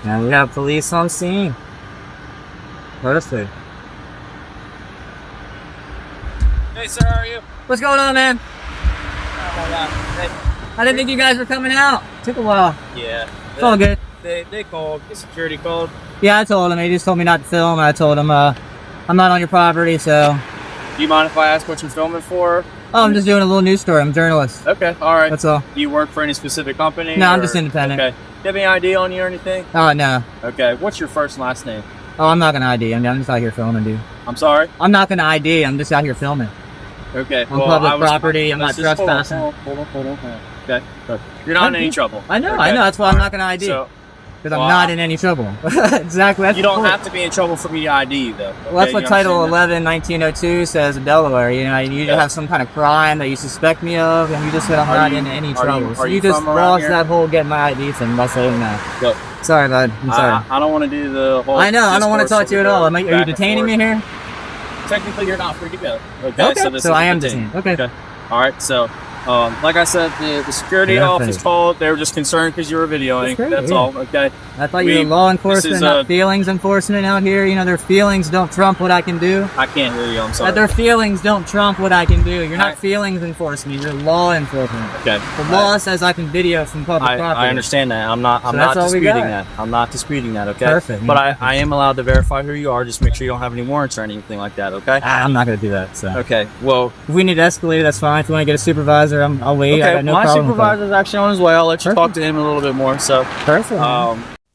And we have police on scene. Perfect. Hey, sir, how are you? What's going on, man? I didn't think you guys were coming out. Took a while. Yeah. It's all good. They called. The security called. Yeah, I told him. He just told me not to film. And I told him, I'm not on your property, so. Do you mind if I ask what you're filming for? Oh, I'm just doing a little news story. I'm a journalist. Okay, all right. That's all. Do you work for any specific company? No, I'm just independent. Okay. Do you have any ID on you or anything? Oh, no. Okay. What's your first and last name? Oh, I'm not going to ID. I'm just out here filming, dude. I'm sorry? I'm not going to ID. I'm just out here filming. Okay. On public property. I'm not trespassing. Hold on. Okay. You're not in any trouble. I know. Okay. I know. That's why I'm not going to ID. Because I'm not in any trouble. Exactly. That's you don't have to be in trouble for me to ID you, though. Okay? Well, that's what Title 11, 1902 says in Delaware. You know, you have some kind of crime that you suspect me of, and you just said I'm not in any trouble. So you just lost that whole get my ID thing by saying that. Look, sorry, bud. I'm sorry. I don't want to do the whole. I know. I don't want to talk to you at all. Are you detaining me here? Technically, you're not free to go. Okay. So I am detained. Okay. All right. So. Like I said, the security office called. They were just concerned because you were videoing. That's all. Okay. I thought you were law enforcement, not feelings enforcement out here. You know, their feelings don't trump what I can do. I can't hear you. I'm sorry. Their feelings don't trump what I can do. You're not feelings enforcement. You're law enforcement. Okay. The law says I can video from public property. I understand that. I'm not disputing that. I'm not disputing that. Okay. Perfect. But I am allowed to verify who you are. Just make sure you don't have any warrants or anything like that. Okay. I'm not gonna do that. So. Okay. Well, if we need to escalate it, that's fine. If you want to get a supervisor, I'll wait. Okay. No my problem supervisor's actually on his way. I'll let you talk to him a little bit more. So. Perfect.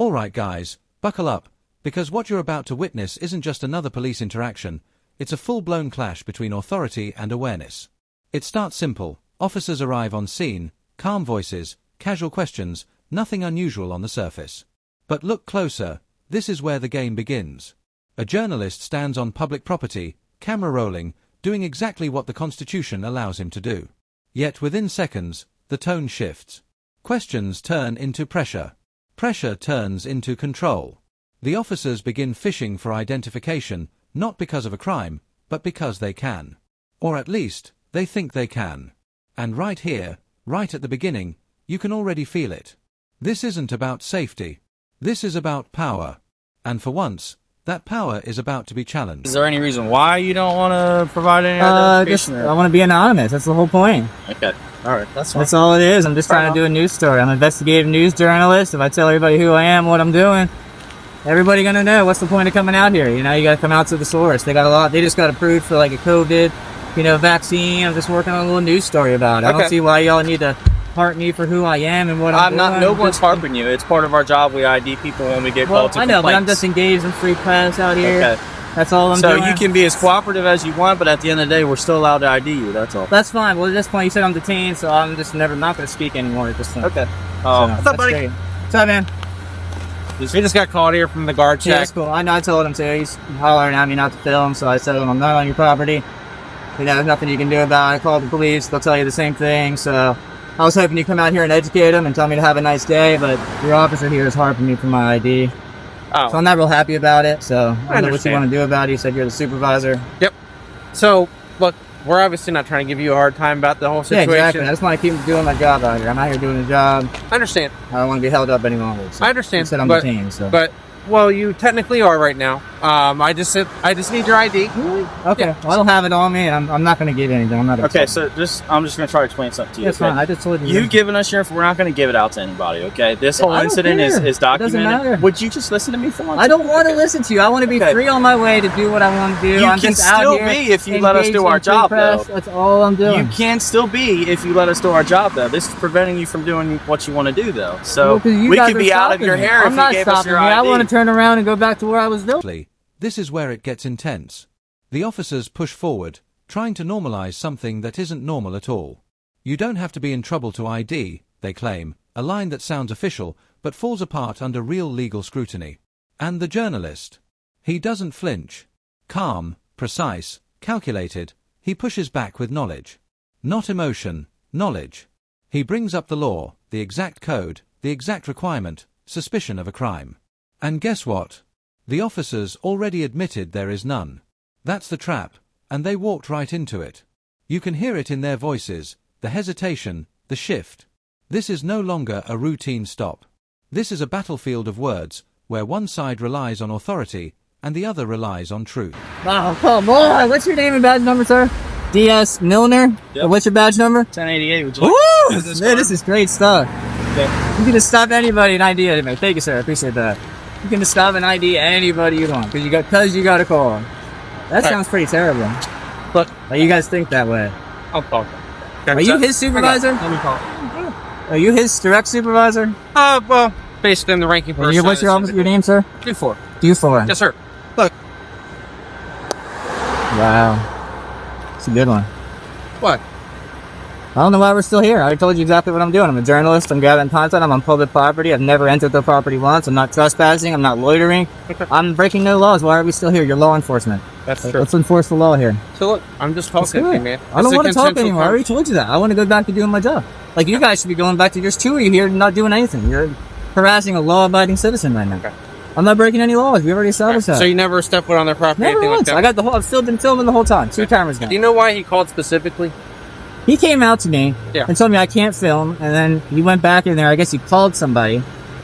All right, guys, buckle up, because what you're about to witness isn't just another police interaction, it's a full-blown clash between authority and awareness. It starts simple. Officers arrive on scene, calm voices, casual questions, nothing unusual on the surface. But look closer, this is where the game begins. A journalist stands on public property, camera rolling, doing exactly what the Constitution allows him to do. Yet within seconds, the tone shifts. Questions turn into pressure. Pressure turns into control. The officers begin fishing for identification, not because of a crime, but because they can. Or at least, they think they can. And right here, right at the beginning, you can already feel it. This isn't about safety. This is about power. And for once, that power is about to be challenged. Is there any reason why you don't want to provide any identification? I want to be anonymous. That's the whole point. Okay. All right. That's fine. That's all it is. I'm just trying to do a news story. I'm an investigative news journalist. If I tell everybody who I am, what I'm doing, everybody gonna know. What's the point of coming out here? You know, you gotta come out to the source. They just got approved for like a COVID, vaccine. I'm just working on a little news story about it. I don't see why y'all need to harp me for who I am and what I'm doing. No one's harping you. It's part of our job. We ID people when we get called to complaints. I know, but I'm just engaged in free press out here. Okay. That's all I'm doing. So you can be as cooperative as you want, but at the end of the day, we're still allowed to ID you. That's all. That's fine. Well, at this point, you said I'm detained, so I'm just not going to speak anymore at this point. Okay. What's up, buddy? Great. What's up, man? We just got called here from the guard check. Yeah, that's cool. I know. I told him to. He's hollering at me not to film, so I said to him, I'm not on your property. There's nothing you can do about it. I called the police. They'll tell you the same thing. So I was hoping you'd come out here and educate them and tell me to have a nice day, but your officer here is harping me for my ID. Oh. So I'm not real happy about it. So I don't know what you want to do about it. You said you're the supervisor. Yep. So, look, we're obviously not trying to give you a hard time about the whole situation. Yeah, exactly. I just want to keep doing my job out here. I'm out here doing a job. I understand. I don't want to be held up any longer. So I understand. You said I'm detained, so. But, well, you technically are right now. I just need your ID. Really? Okay. Yeah. Well, I don't have it on me. I'm not going to give anything. I'm not. Okay, so I'm just going to try to explain something to you. That's fine. I just told you. You've given us your. We're not going to give it out to anybody. Okay. This whole incident is documented. It doesn't matter. Would you just listen to me for once? I don't want to listen to you. I want to be free on my way to do what I want to do. You can still be if you let us do our job, though. That's all I'm doing. You can still be if you let us do our job, though. This is preventing you from doing what you want to do, though. So we could be out of your hair if you gave us your ID. I want to turn around and go back to where I was doing. This is where it gets intense. The officers push forward, trying to normalize something that isn't normal at all. You don't have to be in trouble to ID, they claim, a line that sounds official but falls apart under real legal scrutiny. And the journalist? He doesn't flinch. Calm, precise, calculated, he pushes back with knowledge. Not emotion, knowledge. He brings up the law, the exact code, the exact requirement, suspicion of a crime. And guess what? The officers already admitted there is none. That's the trap, and they walked right into it. You can hear it in their voices, the hesitation, the shift. This is no longer a routine stop. This is a battlefield of words, where one side relies on authority and the other relies on truth. Oh, come on. What's your name and badge number, sir? DS Milner? Yep. What's your badge number? 1088. Would you Woo! like Man, this is great stuff. Okay. You can just stop anybody and ID anybody. Thank you, sir. I appreciate that. You can just stop and ID anybody you want because you got a call. That sounds pretty terrible. Look, like you guys think that way. I'll talk. Okay. Are you his supervisor? Let me call. Are you his direct supervisor? Well, based on the ranking person. What's your name, sir? D4. D4. Yes, sir. Look. Wow. It's a good one. What? I don't know why we're still here. I already told you exactly what I'm doing. I'm a journalist. I'm gathering content. I'm on public property. I've never entered the property once. I'm not trespassing. I'm not loitering. Okay. I'm breaking no laws. Why are we still here? You're law enforcement. That's true. Let's enforce the law here. So look, I'm just talking to you, man. I don't want to talk anymore. I already told you that. I want to go back to doing my job. Like, you guys should be going back to, there's two of you here not doing anything. You're harassing a law-abiding citizen right now. Okay. I'm not breaking any laws. We already established that. So you never stepped foot on their property? Never anything once. like that? I got the whole, I've been filming the whole time. Two cameras now. Do you know why he called specifically? He came out to me Yeah. and told me I can't film, and then he went back in there. I guess he called somebody,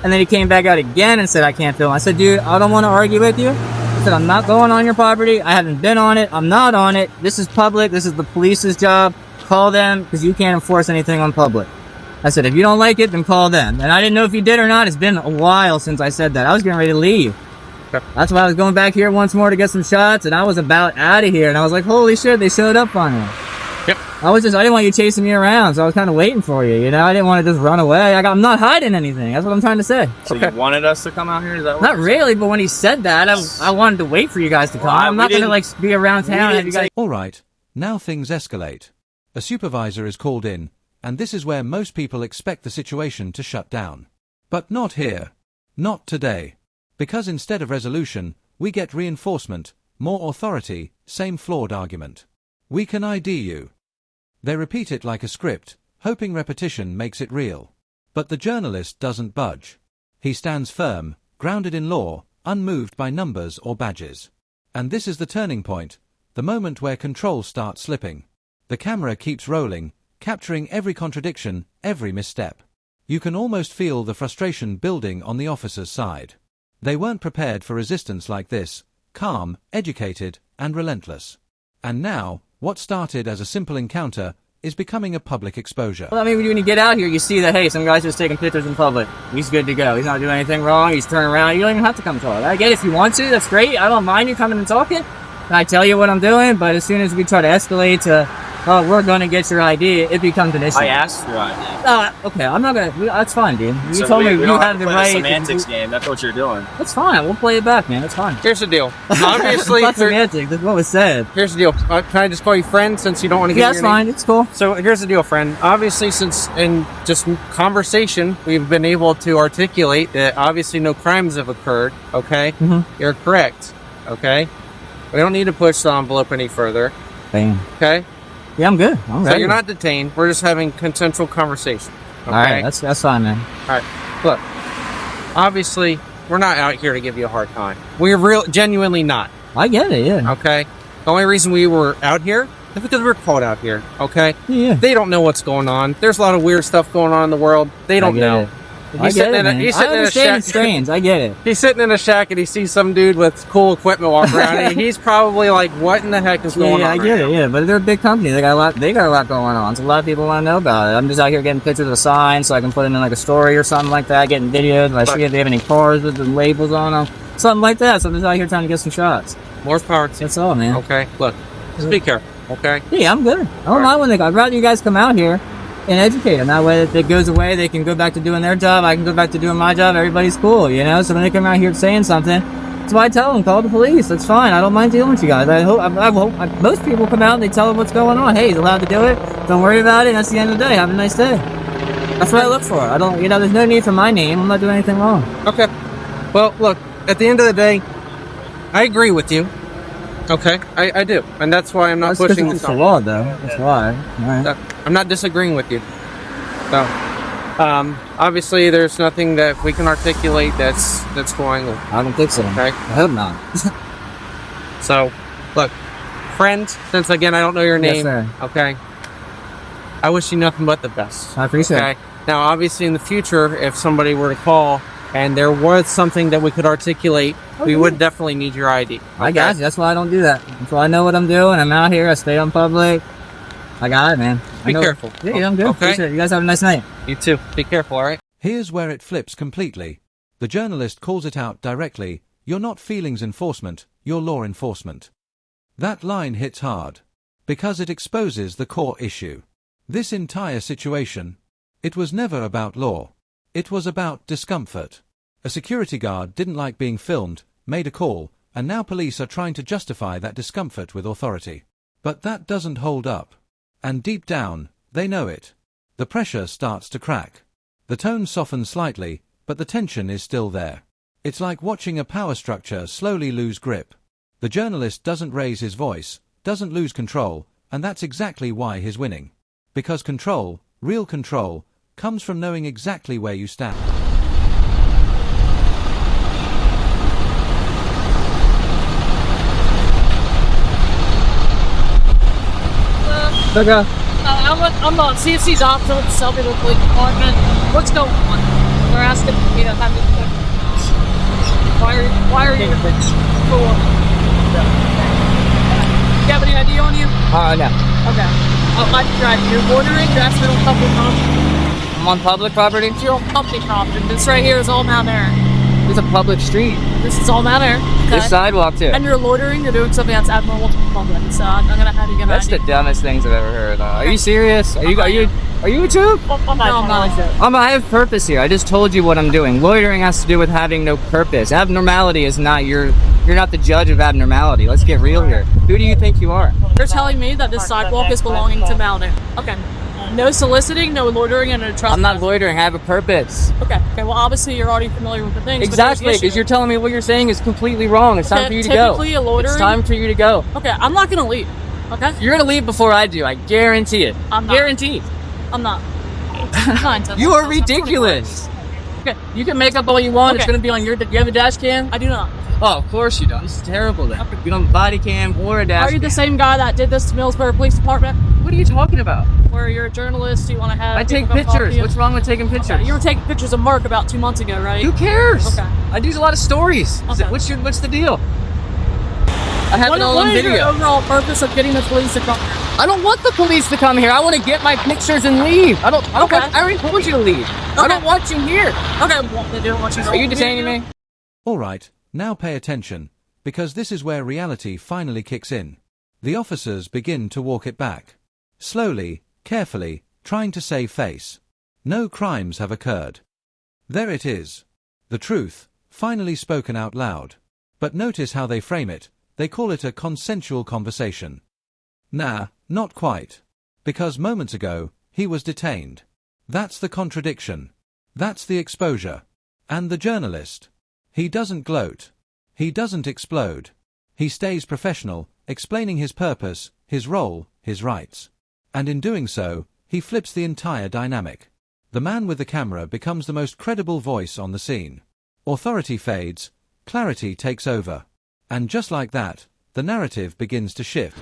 and then he came back out again and said I can't film. I said, dude, I don't want to argue with you. I said, I'm not going on your property. I haven't been on it. I'm not on it. This is public. This is the police's job. Call them because you can't enforce anything on public. I said, if you don't like it, then call them. And I didn't know if he did or not. It's been a while since I said that. I was getting ready to leave. Okay. That's why I was going back here once more to get some shots, and I was about out of here. And I was like, holy shit, they showed up on me. Yep. I didn't want you chasing me around, so I was kind of waiting for you, you know? I didn't want to just run away. I'm not hiding anything. That's what I'm trying to say. So you wanted us to come out here? Is that what Not really, but when he said that, I wanted to wait for you guys to come. Well, I'm not going to, like, be around town and have you guys... All right, now things escalate. A supervisor is called in, and this is where most people expect the situation to shut down. But not here. Not today. Because instead of resolution, we get reinforcement, more authority, same flawed argument. We can ID you. They repeat it like a script, hoping repetition makes it real. But the journalist doesn't budge. He stands firm, grounded in law, unmoved by numbers or badges. And this is the turning point, the moment where control starts slipping. The camera keeps rolling, capturing every contradiction, every misstep. You can almost feel the frustration building on the officer's side. They weren't prepared for resistance like this, calm, educated, and relentless. And now, what started as a simple encounter is becoming a public exposure. Well, I mean, when you get out here, you see that, hey, some guy's just taking pictures in public. He's good to go. He's not doing anything wrong. He's turning around. You don't even have to come talk. I get it if you want to. That's great. I don't mind you coming and talking. And I tell you what I'm doing, but as soon as we try to escalate to, oh, we're going to get your ID, it becomes an issue. I asked for your ID. Okay, I'm not going to, that's fine, dude. You So told me we you don't have the to play right. semantics game. That's what you're doing. That's fine. We'll play it back, man. That's fine. Here's the deal. Obviously, It's not semantics. That's what was said. here's the deal. Can I just call you friend since you don't want to give Yeah, me that's your fine. name? It's cool. So here's the deal, friend. Obviously, since in just conversation, we've been able to articulate that obviously no crimes have occurred, okay? Mm-hmm. You're correct, okay? We don't need to push the envelope any further, Bam. okay? Yeah, I'm good. I'm So ready. you're not detained. We're just having consensual conversation, okay? All right, that's fine, man. All right. Look, obviously, we're not out here to give you a hard time. We're genuinely not, I get it, yeah. okay? The only reason we were out here is because we're called out here, okay? Yeah. They don't know what's going on. There's a lot of weird stuff going on in the world. They don't know. It. He's I get sitting it, in a man. he's I sitting in a understand shack. it's strange. I get it. He's sitting in a shack and he sees some dude with cool equipment walking around. And he's probably like, "What in the heck is going Yeah, on?" I right get now? it. Yeah, but they're a big company. They got a lot. They got a lot going on. So a lot of people want to know about it. I'm just out here getting pictures of signs so I can put them in like a story or something like that. Getting videos. If I see if they have any cars with the labels on them, something like that. So I'm just out here trying to get some shots. More power to you. That's all, man. Okay, look, just be careful. Okay. Yeah, I'm good. I don't mind when they go. I'd rather you guys come out here and educate them. That way, if it goes away, they can go back to doing their job. I can go back to doing my job. Everybody's cool, you know? So when they come out here saying something, that's why I tell them, call the police. That's fine. I don't mind dealing with you guys. I hope most people come out and they tell them what's going on. Hey, he's allowed to do it. Don't worry about it. And that's the end of the day. Have a nice day. That's what I look for. I don't, there's no need for my name. I'm not doing anything wrong. Okay. Well, look, at the end of the day, I agree with you. Okay, I do, and that's why I'm not pushing It's this the on. law, though. That's why. All right. I'm not disagreeing with you. So, obviously, there's nothing that we can articulate that's going on. I don't think so. Okay. I hope not. So, look, friend, since again I don't know your Yes, name, sir. okay, I wish you nothing but the best. I appreciate Okay. it. Now, obviously, in the future, if somebody were to call and there was something that we could articulate, we would definitely need your ID. I got you. That's why I don't do that. That's why I know what I'm doing. I'm out here. I stay on public. I got it, man. Be careful. Yeah, I'm good. Okay. Appreciate it. You guys have a nice night. You too. Be careful, all right? Here's where it flips completely. The journalist calls it out directly. You're not feelings enforcement, you're law enforcement. That line hits hard, because it exposes the core issue. This entire situation, it was never about law. It was about discomfort. A security guard didn't like being filmed, made a call, and now police are trying to justify that discomfort with authority. But that doesn't hold up. And deep down, they know it. The pressure starts to crack. The tone softens slightly, but the tension is still there. It's like watching a power structure slowly lose grip. The journalist doesn't raise his voice, doesn't lose control, and that's exactly why he's winning. Because control, real control, comes from knowing exactly where you stand. Okay. I'm on CFC's officer with the Selbyville Police Department. What's going on? They're asking me to have this. Why are you for what? Do you have any ID on you? No. Okay. I'm driving. You're bordering. You're asking on public property. I'm on public property. You're on public property. This right here is all Mount Air. It's a public street. This is all Mount Air. Okay. There's sidewalk too. And you're loitering. You're doing something that's abnormal to the public. So I'm gonna have you get an That's ID. the dumbest things I've ever heard. Are you serious? Are you too? No, I'm not. I have purpose here. I just told you what I'm doing. Loitering has to do with having no purpose. Abnormality is not you're not the judge of abnormality. Let's get real here. Who do you think you are? You're telling me that this sidewalk is belonging to Mount Air. Okay. No soliciting, no loitering, and no trespassing. I'm not loitering. I have a purpose. Okay. Well, obviously you're already familiar with the things. Exactly, because you're telling me what you're saying is completely wrong. It's time for you to go. Typically, a loitering. It's time for you to go. Okay, I'm not gonna leave. Okay. You're gonna leave before I do. I guarantee it. I'm not. Guaranteed. I'm not. You are ridiculous. Okay. You can make up all you want. It's Okay. gonna be on your. You have a dash cam? I do not. Oh, of course you don't. This is terrible. Then Okay. you don't have a body cam or a dash. Are you the cam. same guy that did this to Millsboro Police Department? What are you talking about? Where you're a journalist, you want to have. I take people come talk to pictures. you? What's wrong with taking pictures? Okay. You were taking pictures of Mark about 2 months ago, right? Who cares? Okay. I do a lot of stories. Okay. What's the deal? I have What, it all what on is your video. overall purpose of getting the police to come here? I don't want the police to come here. I want to get my pictures and leave. I don't. Okay. I already told you to leave. I don't want you here. Okay, well, they don't want you to. Are you detaining me? Alright, now pay attention, because this is where reality finally kicks in. The officers begin to walk it back. Slowly, carefully, trying to save face. No crimes have occurred. There it is. The truth, finally spoken out loud. But notice how they frame it. They call it a consensual conversation. Nah, not quite. Because moments ago, he was detained. That's the contradiction. That's the exposure. And the journalist. He doesn't gloat. He doesn't explode. He stays professional, explaining his purpose, his role, his rights. And in doing so, he flips the entire dynamic. The man with the camera becomes the most credible voice on the scene. Authority fades, clarity takes over. And just like that, the narrative begins to shift.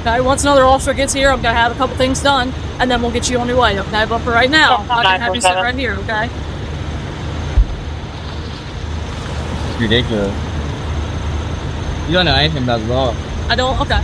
Okay, once another officer gets here, I'm gonna have a couple things done, and then we'll get you on your way, okay? But for right now, I can have you sit right here, okay? Ridiculous. You don't know anything about the law. I don't, okay.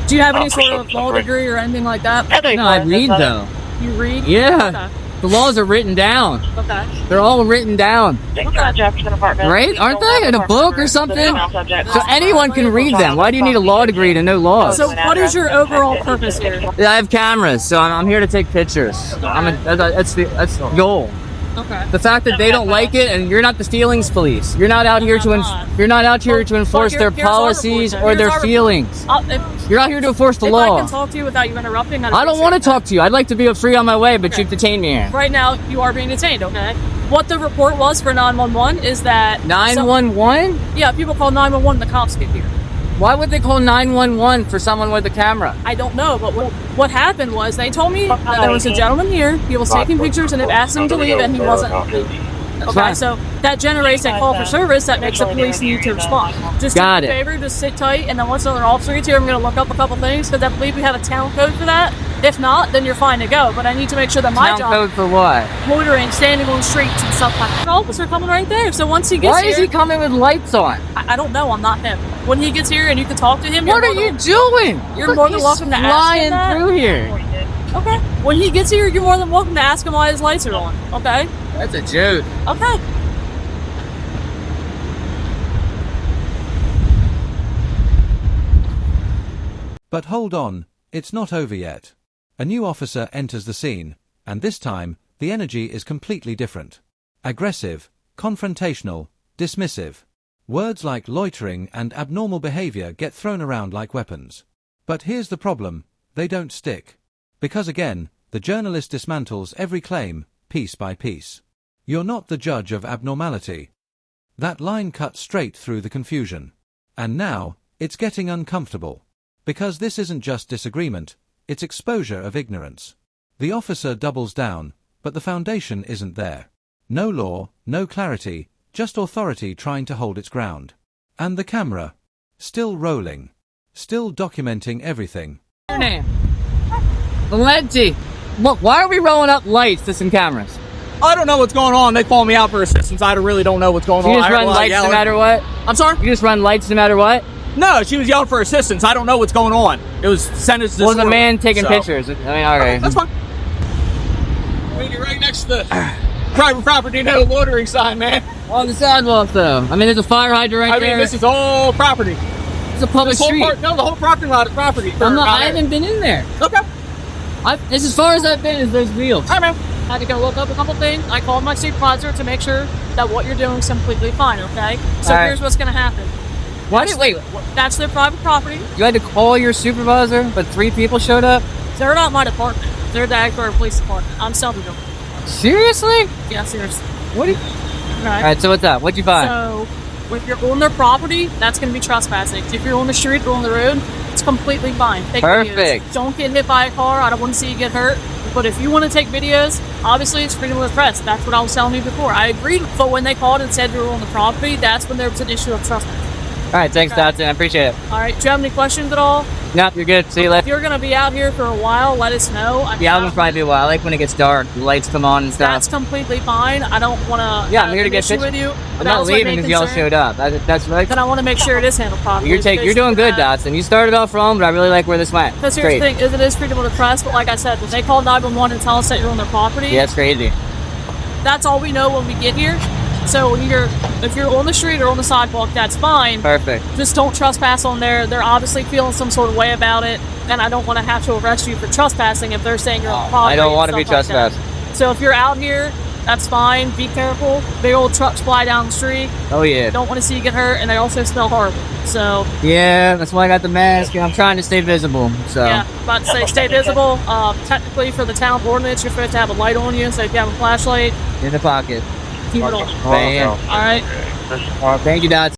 Do you have any sort of law degree or anything like that? No, I read though. You read? Yeah. The laws are written down. Okay. They're all written down. Okay. Right? Aren't they? In a book or something? So anyone can read them. Why do you need a law degree to know laws? So what is your overall purpose here? Yeah, I have cameras, so I'm here to take pictures. That's the goal. Okay. The fact that they don't like it, and you're not the feelings police. You're not out here to enforce their policies or their feelings. You're out here to enforce the If law. I can talk to you without you interrupting, I don't want to talk to you. I'd like to be free on my way, but you've detained me here. Right now, you are being detained, okay? What the report was for 911 is that... 911? Yeah, people call 911 when the cops get here. Why would they call 911 for someone with a camera? I don't know, but what happened was they told me that there was a gentleman here, he was taking pictures, and they've asked him to leave, and he wasn't leaving. Okay, fine. so that generates a call for service that makes the police need to respond. Just do me a favor, just sit tight, and then once another officer gets here, I'm going to look up a couple things, because I believe we have a town code for that. If not, then you're fine to go. But I need to make sure that my Town job, code for what? loitering, standing on the streets and stuff like that. An officer coming right there. So once he gets Why here, is he coming with lights on? I don't know. I'm not him. When he gets here and you can talk to him, What are you doing? You're more than He's welcome to ask him flying that. through here. Okay. When he gets here, you're more than welcome to ask him why his lights are on. Okay. That's a joke. Okay. But hold on, it's not over yet. A new officer enters the scene, and this time, the energy is completely different. Aggressive, confrontational, dismissive. Words like loitering and abnormal behavior get thrown around like weapons. But here's the problem, they don't stick. Because again, the journalist dismantles every claim, piece by piece. You're not the judge of abnormality. That line cuts straight through the confusion. And now, it's getting uncomfortable. Because this isn't just disagreement, it's exposure of ignorance. The officer doubles down, but the foundation isn't there. No law, no clarity, just authority trying to hold its ground. And the camera, still rolling, still documenting everything. Your name? Valenti. Look, why are we rolling up lights to some cameras? I don't know what's going on. They call me out for assistance. I really don't know what's going You on. just I heard run a lot of lights no yelling. matter what? I'm sorry? You just run lights no matter what? No, she was yelling for assistance. I don't know what's going on. It was sentenced to Was a disorder, man taking so- pictures? I mean, okay. That's fine. You're right next to the private property, no loitering sign, man. On the sidewalk, though. I mean, there's a fire hydrant right I there. mean, this is all property. It's a public This whole street. no, the whole parking lot is property. I haven't been in there. Okay. This as far as I've been is those wheels. All right, man. I had to go look up a couple things. I called my supervisor to make sure that what you're doing is completely fine, okay? So All right. here's what's going to happen. Wait, That's their private property. you had to call your supervisor, but 3 people showed up? They're not my department. They're the Agford Police Department. I'm Selbyville. Seriously? Yeah, seriously. What are you... All Alright, so what's up? What'd you find? So, if you're on their property, that's going to be trespassing. If you're on the street or on the road, it's completely fine. Take Perfect. videos. Don't get hit by a car. I don't want to see you get hurt. But if you want to take videos, obviously it's freedom of the press. That's what I was telling you before. I agreed. But when they called and said you were on the property, that's when there was an issue of trespassing. Alright, thanks, Dotson. I appreciate it. All right. Do you have any questions at all? Nope, you're good. See you If later. you're going to be out here for a while, let us know. Yeah, I'm gonna probably be a while. I like when it gets dark, the lights come on and That's stuff. completely fine. I don't want to. Yeah, I'm here to get issue pictures. with you. I'm but not that's my leaving main because y'all concern. showed up. That's right. Then I want to make sure it is handled properly. You're doing good, Dotson. You started off wrong, but I really like where this went. Because It's here's the great. thing, is it is freedom of the press, but like I said, when they call 911 and tell us that you're on their property, Yeah, it's crazy. that's all we know when we get here. So if you're on the street or on the sidewalk, that's fine. Perfect. Just don't trespass on there. They're obviously feeling some sort of way about it, and I don't want to have to arrest you for trespassing if they're saying you're on property. I don't want to and be stuff like that. trespassed. So if you're out here, that's fine. Be careful. Big old trucks fly down the street. Oh yeah. Don't want to see you get hurt, and they also smell horrible. So Yeah, that's why I got the mask. I'm trying to stay visible. So yeah, about to say stay visible. Technically, for the town ordinance, you're supposed to have a light on you. So if you have a flashlight, in the pocket. keep it on. Bam. All right. Thank you, Dotson.